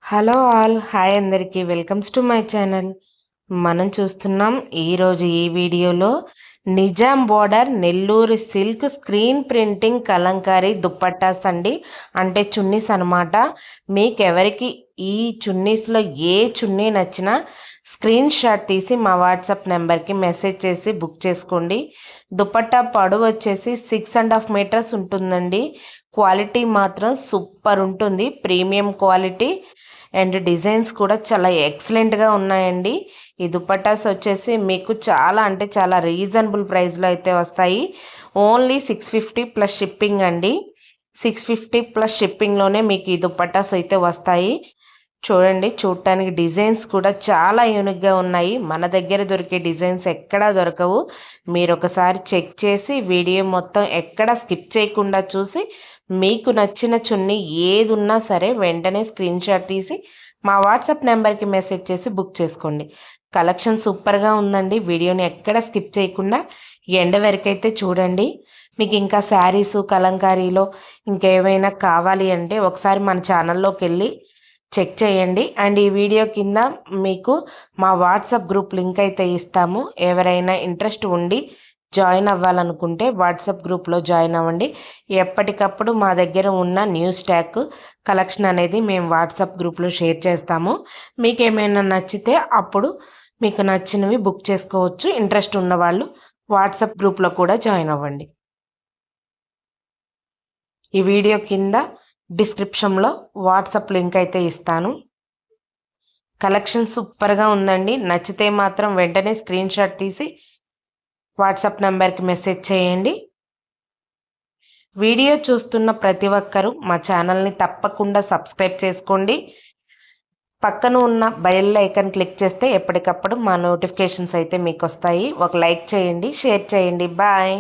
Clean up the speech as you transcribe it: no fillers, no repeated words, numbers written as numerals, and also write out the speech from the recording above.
Hello all hi అందరికీ welcomes to my channel. మనం చూస్తున్నాం ఈరోజు ఈ వీడియోలో Nizam border Nellore silk screen printing Kalamkari dupattas అండి. అంటే చున్నీస్ అనమాట. మీకు ఎవరికి ఈ చున్నీస్లో ఏ చున్నీ నచ్చినా స్క్రీన్ షాట్ తీసి మా వాట్సాప్ నెంబర్కి మెసేజ్ చేసి బుక్ చేసుకోండి. దుప్పట్టా పొడవు వచ్చేసి 6.5 మీటర్స్ ఉంటుందండి. క్వాలిటీ మాత్రం సూపర్ ఉంటుంది, ప్రీమియం క్వాలిటీ. అండ్ డిజైన్స్ కూడా చాలా ఎక్సలెంట్గా ఉన్నాయండి. ఈ దుపట్టాస్ వచ్చేసి మీకు చాలా అంటే చాలా రీజనబుల్ ప్రైస్లో అయితే వస్తాయి. ఓన్లీ 650 ప్లస్ షిప్పింగ్ అండి. 650 ప్లస్ షిప్పింగ్లోనే మీకు ఈ దుపట్టాస్ అయితే వస్తాయి. చూడండి, చూడటానికి డిజైన్స్ కూడా చాలా యూనిక్గా ఉన్నాయి. మన దగ్గర దొరికే డిజైన్స్ ఎక్కడా దొరకవు. మీరు ఒకసారి చెక్ చేసి వీడియో మొత్తం ఎక్కడ స్కిప్ చేయకుండా చూసి మీకు నచ్చిన చున్నీ ఏది ఉన్నా సరే వెంటనే స్క్రీన్ షాట్ తీసి మా వాట్సాప్ నెంబర్కి మెసేజ్ చేసి బుక్ చేసుకోండి. కలెక్షన్ సూపర్గా ఉందండి. వీడియోని ఎక్కడ స్కిప్ చేయకుండా ఎండ వరకైతే చూడండి. మీకు ఇంకా శారీసు కలంకారీలో ఇంకేమైనా కావాలి అంటే ఒకసారి మన ఛానల్లోకి వెళ్ళి చెక్ చేయండి. అండ్ ఈ వీడియో కింద మీకు మా వాట్సాప్ గ్రూప్ లింక్ అయితే ఇస్తాము. ఎవరైనా ఇంట్రెస్ట్ ఉండి జాయిన్ అవ్వాలనుకుంటే వాట్సాప్ గ్రూప్లో జాయిన్ అవ్వండి. ఎప్పటికప్పుడు మా దగ్గర ఉన్న న్యూ స్టాక్ కలెక్షన్ అనేది మేము వాట్సాప్ గ్రూప్లో షేర్ చేస్తాము. మీకు ఏమైనా నచ్చితే అప్పుడు మీకు నచ్చినవి బుక్ చేసుకోవచ్చు. ఇంట్రెస్ట్ ఉన్నవాళ్ళు వాట్సాప్ గ్రూప్లో కూడా జాయిన్ అవ్వండి. ఈ వీడియో కింద డిస్క్రిప్షన్లో వాట్సాప్ లింక్ అయితే ఇస్తాను. కలెక్షన్ సూపర్గా ఉందండి. నచ్చితే మాత్రం వెంటనే స్క్రీన్ షాట్ తీసి వాట్సాప్ నెంబర్కి మెసేజ్ చేయండి. వీడియో చూస్తున్న ప్రతి ఒక్కరూ మా ఛానల్ని తప్పకుండా సబ్స్క్రైబ్ చేసుకోండి. పక్కన ఉన్న బెల్ ఐకాన్ క్లిక్ చేస్తే ఎప్పటికప్పుడు మా నోటిఫికేషన్స్ అయితే మీకు వస్తాయి. ఒక లైక్ చేయండి, షేర్ చేయండి. బాయ్.